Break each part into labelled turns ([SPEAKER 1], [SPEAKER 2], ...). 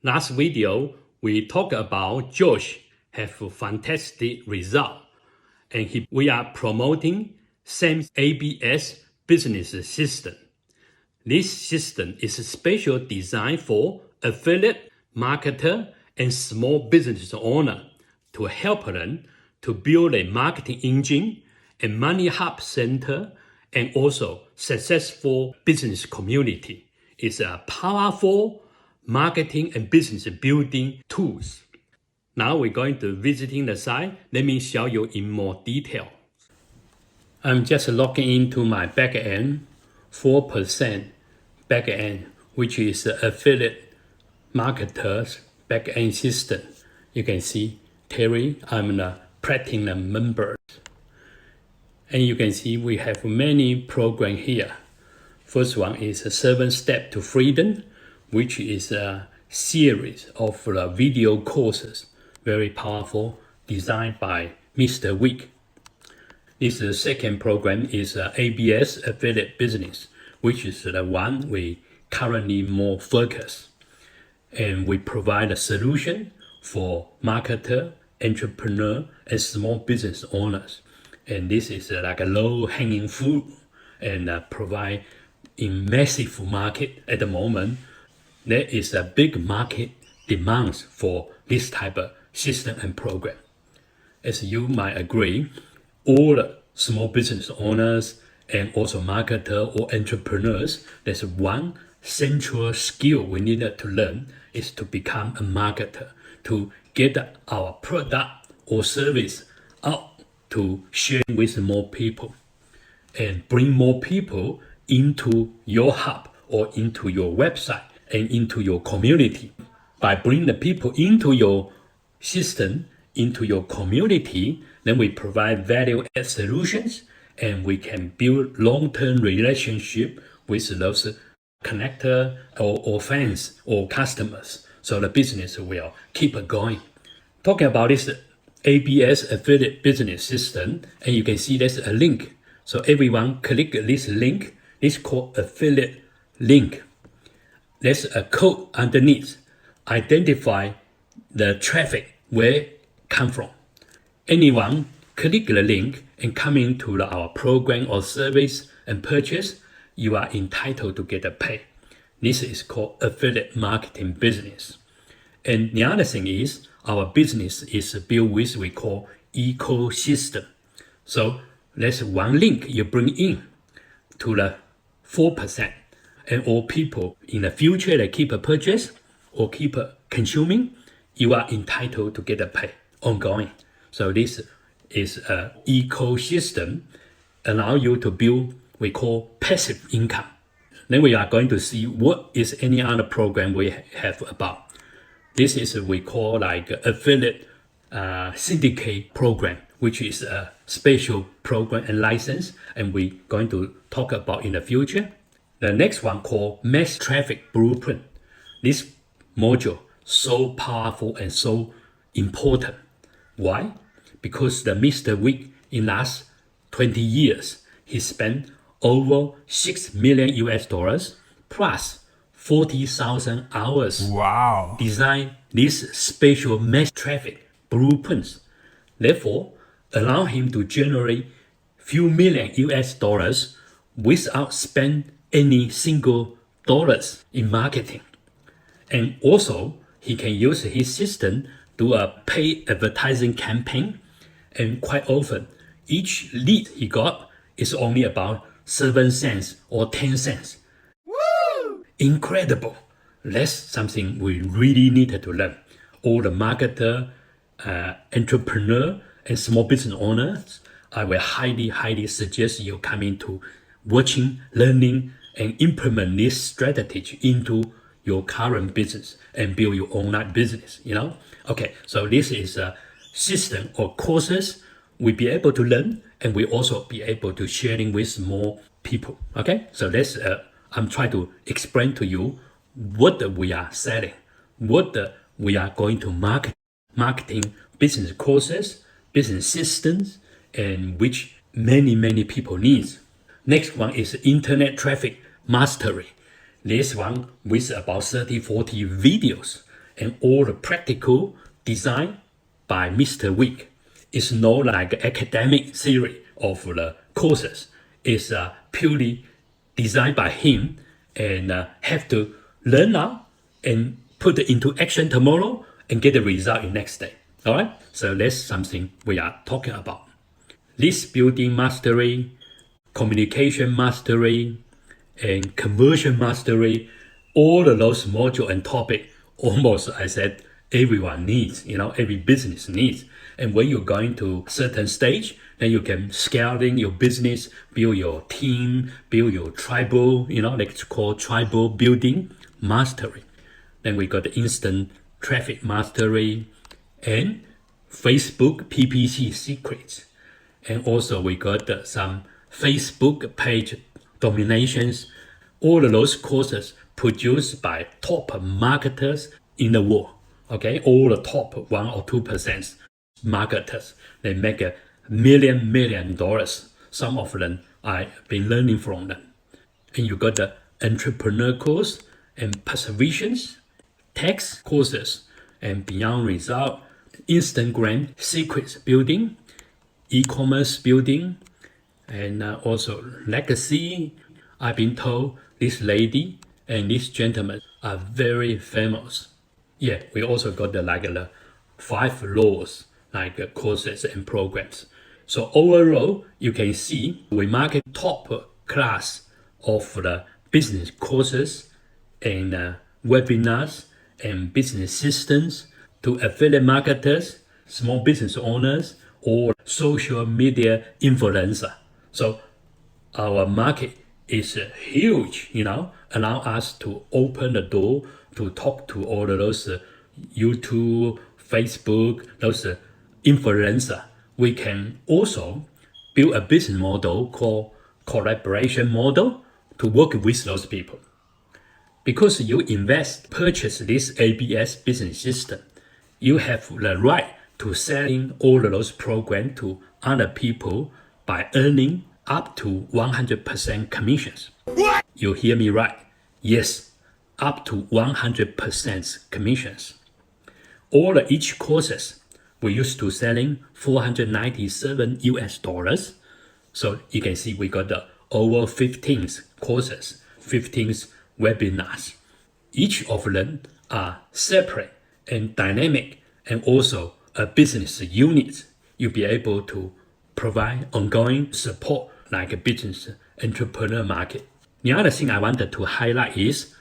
[SPEAKER 1] Last video, we talked about Josh have a fantastic result, and we are promoting same ABS business system. This system is special designed for affiliate, marketer, and small business owner to help them to build a marketing engine and money hub center and also successful business community. It's a powerful marketing and business building tools. Now we're going to visiting the site. Let me show you in more detail. I'm just logging into my backend, 4% backend, which is the affiliate marketers backend system. You can see Terry, I'm the platinum member. And you can see we have many programs here. First one is 7 Steps to Freedom, which is a series of video courses, very powerful, designed by Mr. Wick. This second program is ABS Affiliate Business, which is the one we currently more focus. And we provide a solution for marketer, entrepreneur, and small business owners. And this is like a low-hanging fruit and provide in massive market at the moment. There is a big market demands for this type of system and program. As you might agree, all the small business owners and also marketer or entrepreneurs, there's one central skill we needed to learn is to become a marketer, to get our product or service out to share with more people and bring more people into your hub or into your website and into your community. By bringing the people into your system, into your community, then we provide value-add solutions and we can build long-term relationship with those connector or fans or customers. So the business will keep going. Talking about this ABS affiliate business system, and you can see there's a link. So everyone click this link. It's called affiliate link. There's a code underneath. Identify the traffic where it come from. Anyone click the link and come into our program or service and purchase, you are entitled to get a pay. This is called affiliate marketing business. And the other thing is our business is built with we call ecosystem. So there's one link you bring in to the 4%, and all people in the future they keep a purchase or keep consuming, you are entitled to get a pay ongoing. So this is an ecosystem allow you to build we call passive income. Then we are going to see what is any other program we have about. This is we call like affiliate syndicate program, which is a special program and license, and we're going to talk about in the future. The next one called mass traffic blueprint. This module so powerful and so important. Why? Because the Mr. Wick in last 20 years, he spent over $6 million US plus 40,000 hours.
[SPEAKER 2] Wow.
[SPEAKER 1] Design this special mass traffic blueprints. Therefore, allow him to generate few million US without spend any single dollars in marketing. And also, he can use his system to a paid advertising campaign. And quite often, each lead he got is only about 7 cents or 10 cents. Woo! Incredible. That's something we really needed to learn. All the marketer, entrepreneur, and small business owners, I will highly suggest you come into watching, learning, and implement this strategy into your current business and build your online business, Okay, so this is a system or courses we be able to learn, and we also be able to sharing with more people. Okay, so let's I'm trying to explain to you what we are selling, what we are going to marketing business courses, business systems, and which many people needs. Next one is internet traffic mastery. This one with about 30-40 videos and all the practical design by Mr. Wick. It's not like academic theory of the courses. It's purely designed by him and have to learn now and put it into action tomorrow and get the result in next day. All right, so that's something we are talking about. List building mastery, communication mastery, and conversion mastery, all of those modules and topic, almost I said everyone needs, every business needs. And when you're going to a certain stage, then you can scaling your business, build your team, build your tribal, it's called tribal building mastery. Then we got the instant traffic mastery and Facebook PPC secrets. And also we got some Facebook page dominations. All of those courses produced by top marketers in the world. Okay, all the top 1 or 2% marketers, they make $1 million. Some of them I've been learning from them. And you got the entrepreneur course and perseverance, tax courses, and beyond result, Instagram secrets building, e-commerce building, and also legacy. I've been told this lady and this gentleman are very famous. Yeah, we also got the 5 laws, courses and programs. So overall, you can see we market top class of the business courses and webinars and business systems to affiliate marketers, small business owners, or social media influencer. So our market is huge, allow us to open the door to talk to all of those YouTube, Facebook, those influencer. We can also build a business model called collaboration model to work with those people. Because you purchase this ABS business system, you have the right to selling all of those programs to other people by earning up to 100% commissions. What? You hear me right? Yes, up to 100% commissions. Each courses, we used to selling $497. So you can see we got over 15 courses, 15 webinars. Each of them are separate and dynamic and also a business unit. You'll be able to provide ongoing support like a business entrepreneur market. The other thing I wanted to highlight is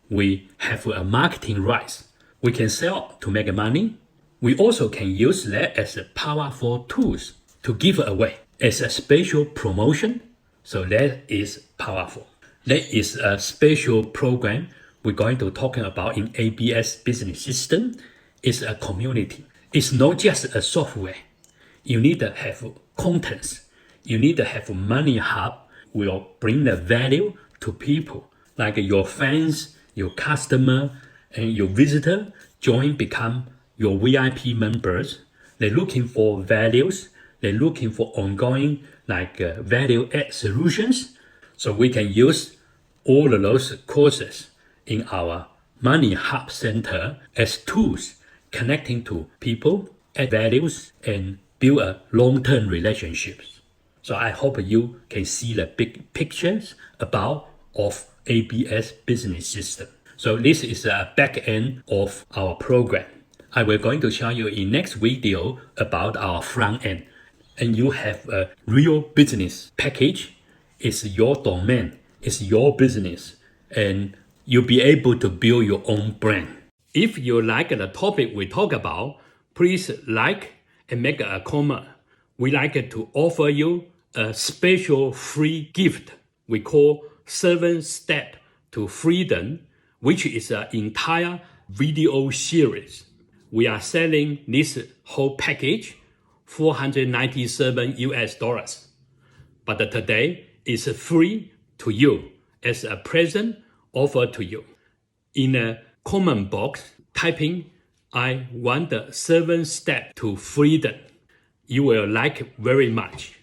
[SPEAKER 1] we have a marketing rights. We can sell to make money. We also can use that as a powerful tools to give away as a special promotion. So that is powerful. That is a special program we're going to talking about in ABS business system. It's a community. It's not just a software. You need to have contents. You need to have money hub will bring the value to people like your fans, your customer, and your visitor become your VIP members. They're looking for values. They're looking for ongoing value add solutions. So we can use all of those courses in our Money Hub Center as tools connecting to people, add values, and build a long-term relationships. So I hope you can see the big pictures of ABS business system. So this is a back end of our program. I will going to show you in next video about our front end. And you have a real business package. It's your domain. It's your business. And you'll be able to build your own brand. If you like the topic we talk about, please like and make a comment. We like to offer you a special free gift we call 7 Steps to Freedom, which is an entire video series. We are selling this whole package $497. But today is free to you as a present offer to you. In a comment box, typing I want the 7 Steps to Freedom. You will like very much.